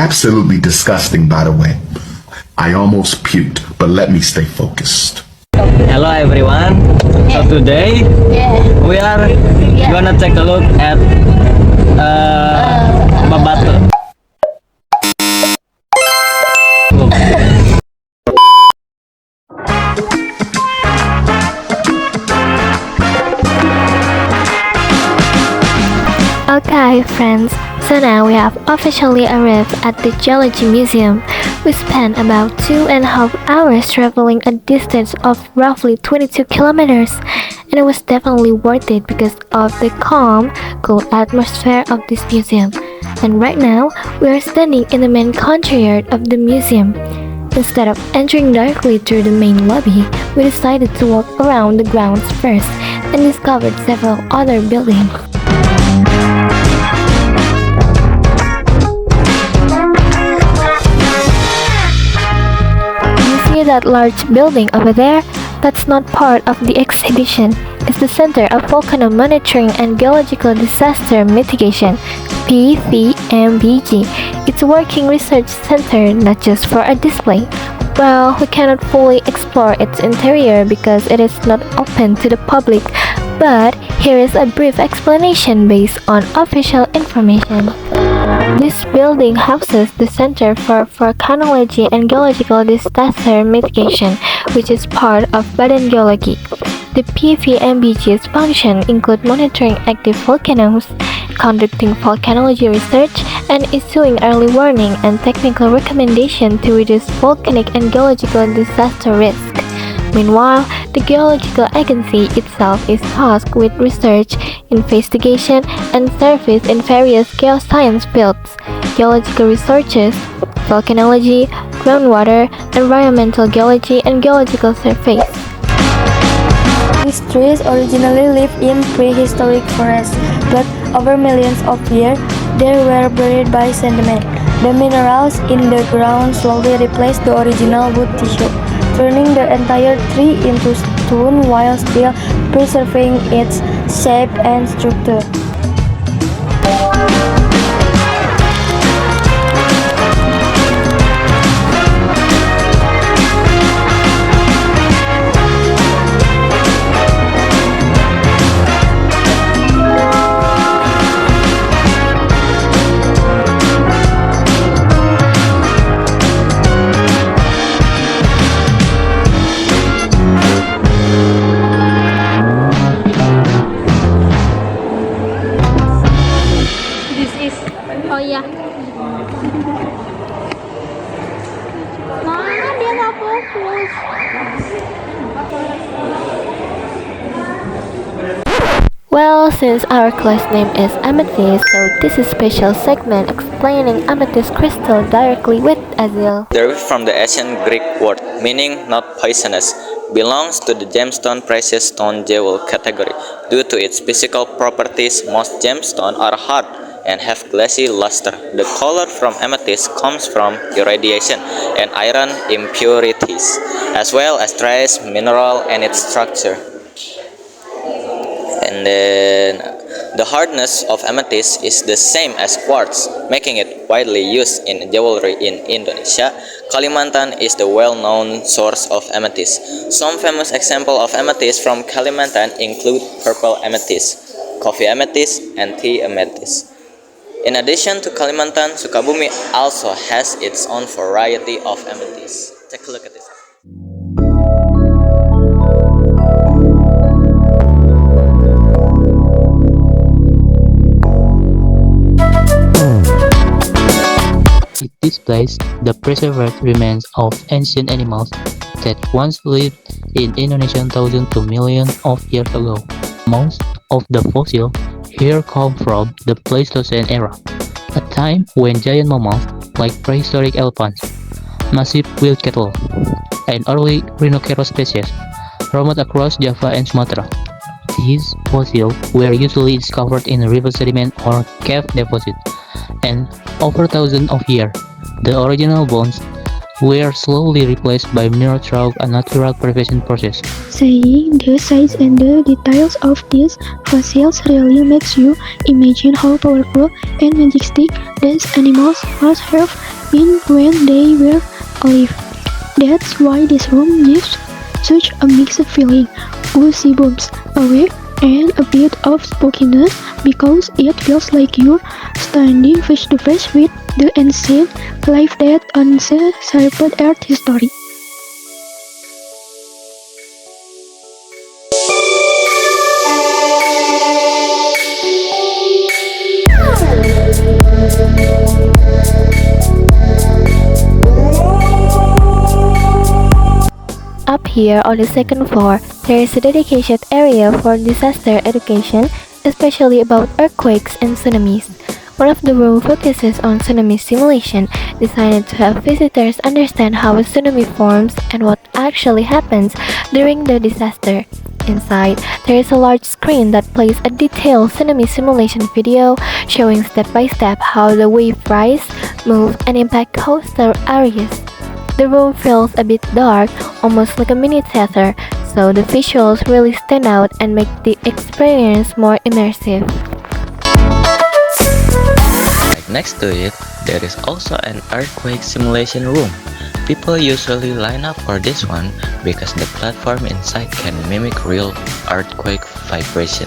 absolutely disgusting, by the way. I almost puked, but let me stay focused. Hello everyone. So today we are gonna take a look at Babatu. Okay, friends, so now we have officially arrived at the Geology Museum. We spent about 2.5 hours traveling a distance of roughly 22 kilometers, and it was definitely worth it because of the calm, cool atmosphere of this museum. And right now, we are standing in the main courtyard of the museum. Instead of entering directly through the main lobby, we decided to walk around the grounds first and discovered several other buildings. That large building over there, that's not part of the exhibition. It's the Center of Volcano Monitoring and Geological Disaster Mitigation, PVMBG. It's a working research center, not just for a display. Well, we cannot fully explore its interior because it is not open to the public, but here is a brief explanation based on official information. This building houses the Center for Volcanology and Geological Disaster Mitigation, which is part of Badan Geologi. The PVMBG's function include monitoring active volcanoes, conducting volcanology research, and issuing early warning and technical recommendation to reduce volcanic and geological disaster risk. Meanwhile, the Geological Agency itself is tasked with research, investigation, and service in various geoscience fields, geological researches, volcanology, groundwater, environmental geology, and geological surveys. These trees originally lived in prehistoric forests, but over millions of years, they were buried by sediment. The minerals in the ground slowly replaced the original wood tissue, turning the entire tree into stone while still preserving its shape and structure. Well, since our class name is Amethyst, so this is special segment explaining amethyst crystal directly with Azil. Derived from the ancient Greek word meaning not poisonous, belongs to the gemstone precious stone jewel category. Due to its physical properties, most gemstones are hard and have glassy luster. The color from amethyst comes from irradiation and iron impurities, as well as trace mineral and its structure. And then the hardness of amethyst is the same as quartz, making it widely used in jewelry in Indonesia. Kalimantan is the well-known source of amethyst. Some famous examples of amethyst from Kalimantan include purple amethyst, coffee amethyst, and tea amethyst. In addition to Kalimantan, Sukabumi also has its own variety of amethyst. Take a look at this. It displays the preserved remains of ancient animals that once lived in Indonesia thousands to millions of years ago. Most of the fossils here come from the Pleistocene era, a time when giant mammals like prehistoric elephants, massive wild cattle, and early rhinoceros species roamed across Java and Sumatra. These fossils were usually discovered in river sediment or cave deposits, and over thousands of years, the original bones were slowly replaced by mineral through a natural preservation process. Seeing the size and the details of these fossils really makes you imagine how powerful and majestic these animals must have in when they were alive. That's why this room gives such a mixed feeling, goosebumps, awake, and a bit of spookiness because it feels like you're standing face to face with the ancient life that usurped Earth history. Up here on the second floor, there is a dedicated area for disaster education, especially about earthquakes and tsunamis. One of the rooms focuses on tsunami simulation, designed to help visitors understand how a tsunami forms and what actually happens during the disaster. Inside, there is a large screen that plays a detailed tsunami simulation video showing step by step how the wave rise, move, and impact coastal areas. The room feels a bit dark, almost like a mini theater, so the visuals really stand out and make the experience more immersive. Right next to it, there is also an earthquake simulation room. People usually line up for this one because the platform inside can mimic real earthquake vibration.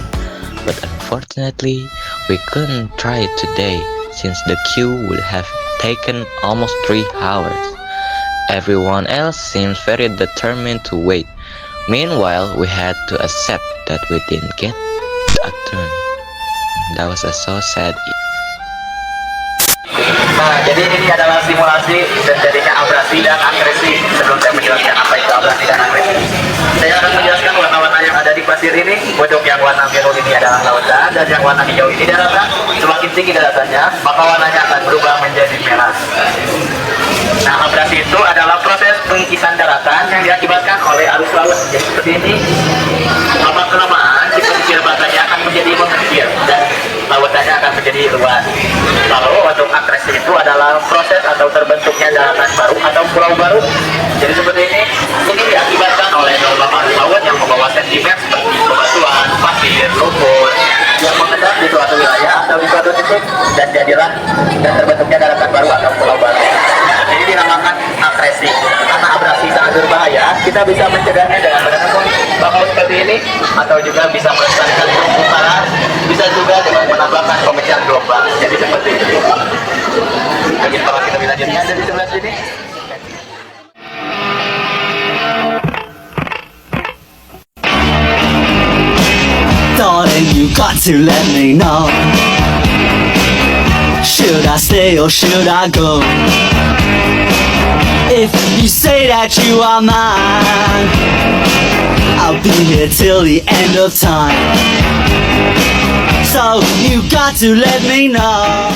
But unfortunately, we couldn't try it today since the queue would have taken almost 3 hours. Everyone else seems very determined to wait. Meanwhile, we had to accept that we didn't get a turn. That was so sad. Nah, jadi ini adalah simulasi terjadinya abrasi dan agresi. Sebelum saya menjelaskan apa itu abrasi dan agresi, saya akan menjelaskan warna-warna yang ada di pasir ini. Untuk yang warna biru ini adalah lautan, dan yang warna hijau ini daratan. Semakin tinggi daratannya, maka warnanya akan berubah menjadi merah. Nah, abrasi itu adalah proses pengikisan daratan yang diakibatkan oleh arus laut. Jadi seperti ini, lama-kelamaan si pesisir pantainya akan menjadi mengecil dan lautannya akan menjadi luas. Lalu untuk agresi itu adalah proses atau terbentuknya daratan baru atau pulau baru. Jadi seperti ini diakibatkan oleh gelombang arus laut yang membawa sentimen seperti bebatuan, pasir, lumpur yang mengendap di suatu wilayah atau di suatu titik dan jadilah dan terbentuknya daratan baru atau pulau baru. Ini dinamakan agresi. Karena abrasi sangat berbahaya, kita bisa mencegahnya dengan menanam bakau seperti ini, atau juga bisa melestarikan terumbu karang, bisa juga dengan menambahkan pemecah gelombang. Jadi seperti itu. Bagi informasi lebih lanjutnya dari sebelah sini. Darling, you got to let me know. Should I stay or should I go? If you say that you are mine, I'll be here till the end of time. So you got to let me know.